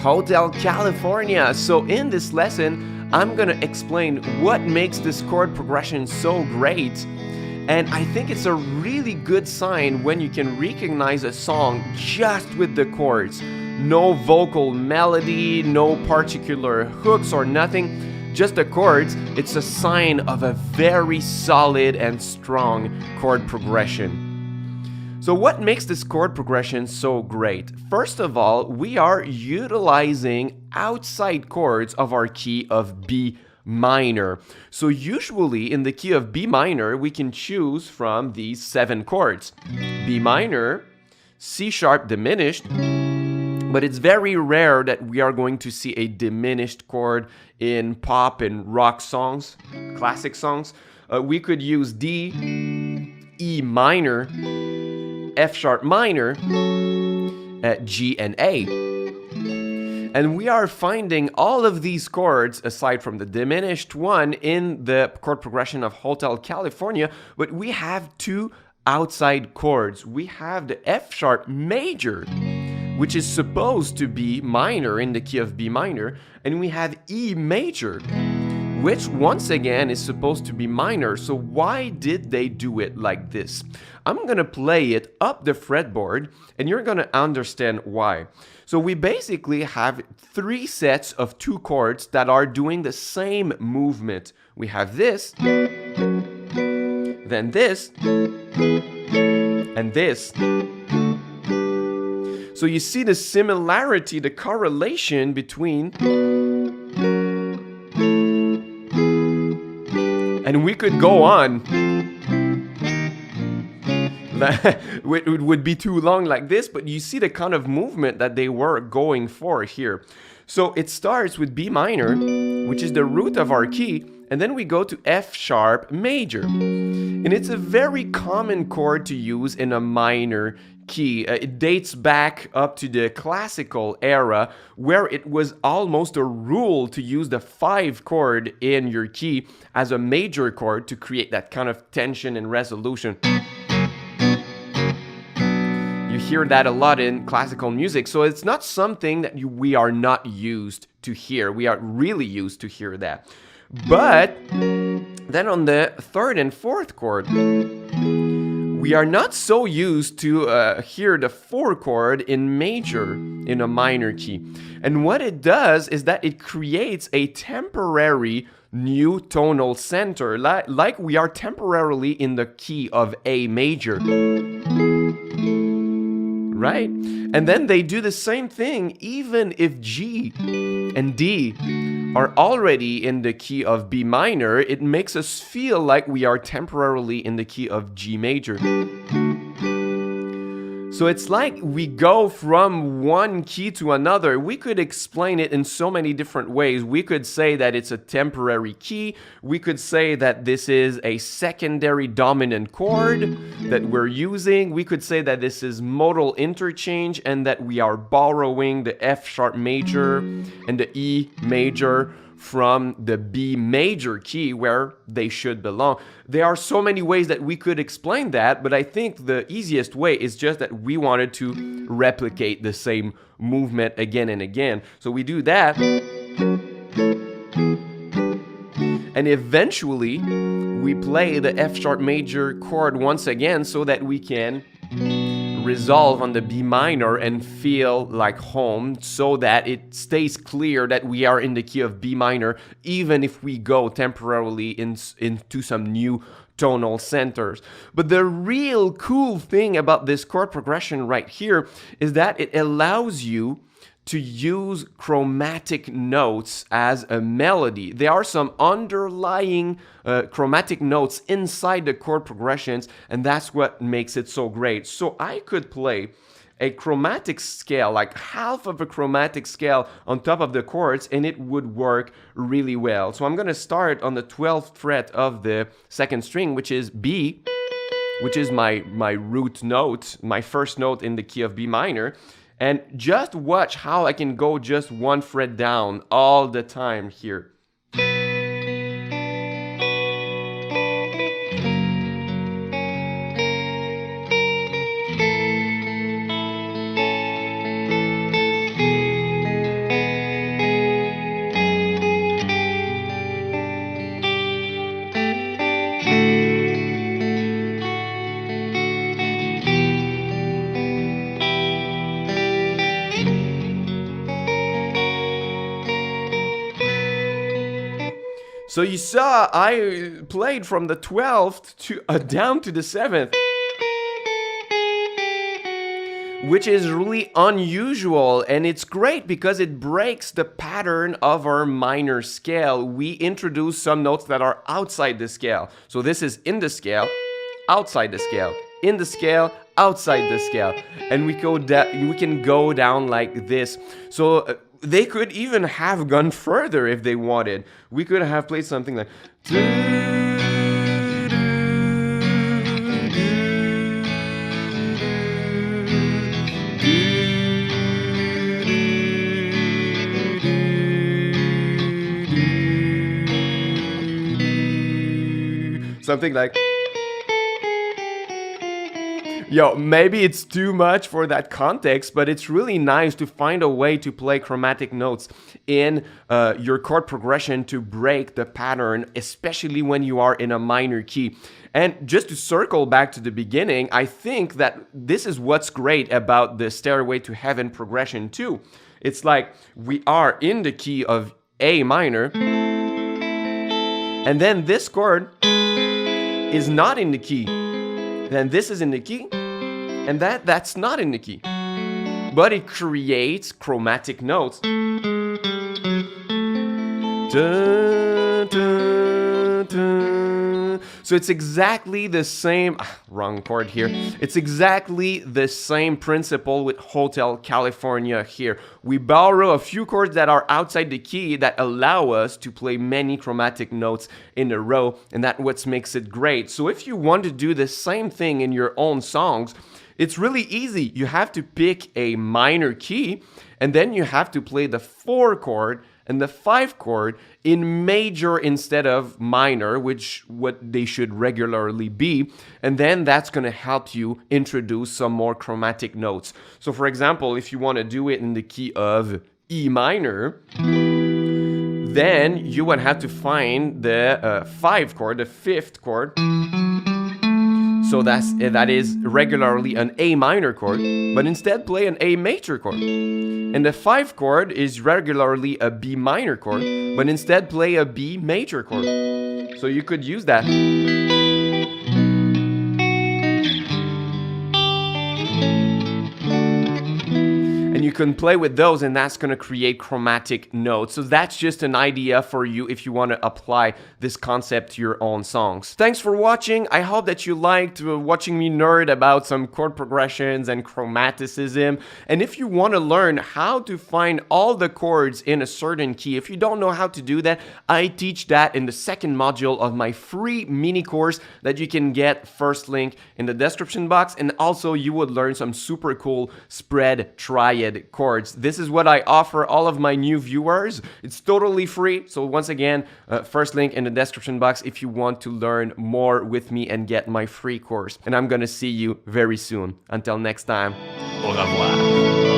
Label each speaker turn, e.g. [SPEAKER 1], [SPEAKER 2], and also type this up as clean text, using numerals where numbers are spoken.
[SPEAKER 1] Hotel California. So in this lesson, I'm gonna explain what makes this chord progression so great. And I think it's a really good sign when you can recognize a song just with the chords. No vocal melody, no particular hooks or nothing, just the chords. It's a sign of a very solid and strong chord progression. So what makes this chord progression so great? First of all, we are utilizing outside chords of our key of B minor. So usually in the key of B minor, we can choose from these 7 chords. B minor, C sharp diminished, but it's very rare that we are going to see a diminished chord in pop and rock songs, classic songs. We could use D, E minor, F sharp minor, G and A. And we are finding all of these chords, aside from the diminished one, in the chord progression of Hotel California, but we have 2 outside chords. We have the F sharp major, which is supposed to be minor in the key of B minor, and we have E major, which once again is supposed to be minor. So why did they do it like this? I'm gonna play it up the fretboard and you're gonna understand why. So we basically have 3 sets of 2 chords that are doing the same movement. We have this, then this, and this. So you see the similarity, the correlation between. And we could go on. It would be too long like this, but you see the kind of movement that they were going for here. So it starts with B minor, which is the root of our key, and then we go to F sharp major. And it's a very common chord to use in a minor key. It dates back up to the classical era where it was almost a rule to use the 5 chord in your key as a major chord to create that kind of tension and resolution. You hear that a lot in classical music, so it's not something that we are not used to hear. We are really used to hear that. But then on the 3rd and 4th chord, we are not so used to hear the 4 chord in major in a minor key. And what it does is that it creates a temporary new tonal center, like we are temporarily in the key of A major. Right? And then they do the same thing even if G and D are already in the key of B minor. It makes us feel like we are temporarily in the key of G major. So it's like we go from one key to another. We could explain it in so many different ways. We could say that it's a temporary key. We could say that this is a secondary dominant chord that we're using. We could say that this is modal interchange and that we are borrowing the F sharp major and the E major from the B major key where they should belong. There are so many ways that we could explain that, but I think the easiest way is just that we wanted to replicate the same movement again and again. So we do that. And eventually, we play the F sharp major chord once again so that we can resolve on the B minor and feel like home, so that it stays clear that we are in the key of B minor, even if we go temporarily into some new tonal centers. But the real cool thing about this chord progression right here is that it allows you to use chromatic notes as a melody. There are some underlying chromatic notes inside the chord progressions, and that's what makes it so great. So I could play a chromatic scale, like half of a chromatic scale on top of the chords, and it would work really well. So I'm gonna start on the 12th fret of the 2nd string, which is B, which is my root note, my first note in the key of B minor. And just watch how I can go just 1 fret down all the time here. So you saw I played from the 12th to down to the 7th, which is really unusual, and it's great because it breaks the pattern of our minor scale. We introduce some notes that are outside the scale. So this is in the scale, outside the scale, in the scale, outside the scale, and we can go down like this. So they could even have gone further if they wanted. We could have played something like something like, yo, maybe it's too much for that context, but it's really nice to find a way to play chromatic notes in your chord progression to break the pattern, especially when you are in a minor key. And just to circle back to the beginning, I think that this is what's great about the Stairway to Heaven progression too. It's like we are in the key of A minor, and then this chord is not in the key. Then this is in the key, and that's not in the key. But it creates chromatic notes. Dun, dun, dun. So it's exactly the same, wrong chord here. It's exactly the same principle with Hotel California here. We borrow a few chords that are outside the key that allow us to play many chromatic notes in a row, and that's what makes it great. So if you want to do the same thing in your own songs, it's really easy. You have to pick a minor key, and then you have to play the 4 chord and the 5 chord in major instead of minor, which what they should regularly be. And then that's going to help you introduce some more chromatic notes. So for example, if you want to do it in the key of E minor, then you would have to find the 5 chord, the 5th chord. So that is regularly an A minor chord, but instead play an A major chord. And the 5 chord is regularly a B minor chord, but instead play a B major chord. So you could use that. And you can play with those, and that's going to create chromatic notes. So that's just an idea for you if you want to apply this concept to your own songs. Thanks for watching. I hope that you liked watching me nerd about some chord progressions and chromaticism. And if you want to learn how to find all the chords in a certain key, if you don't know how to do that, I teach that in the 2nd module of my free mini course that you can get, first link in the description box. And also you would learn some super cool spread triad chords. This is what I offer all of my new viewers. It's totally free. So once again, first link in the description box if you want to learn more with me and get my free course. And I'm gonna see you very soon. Until next time, au revoir.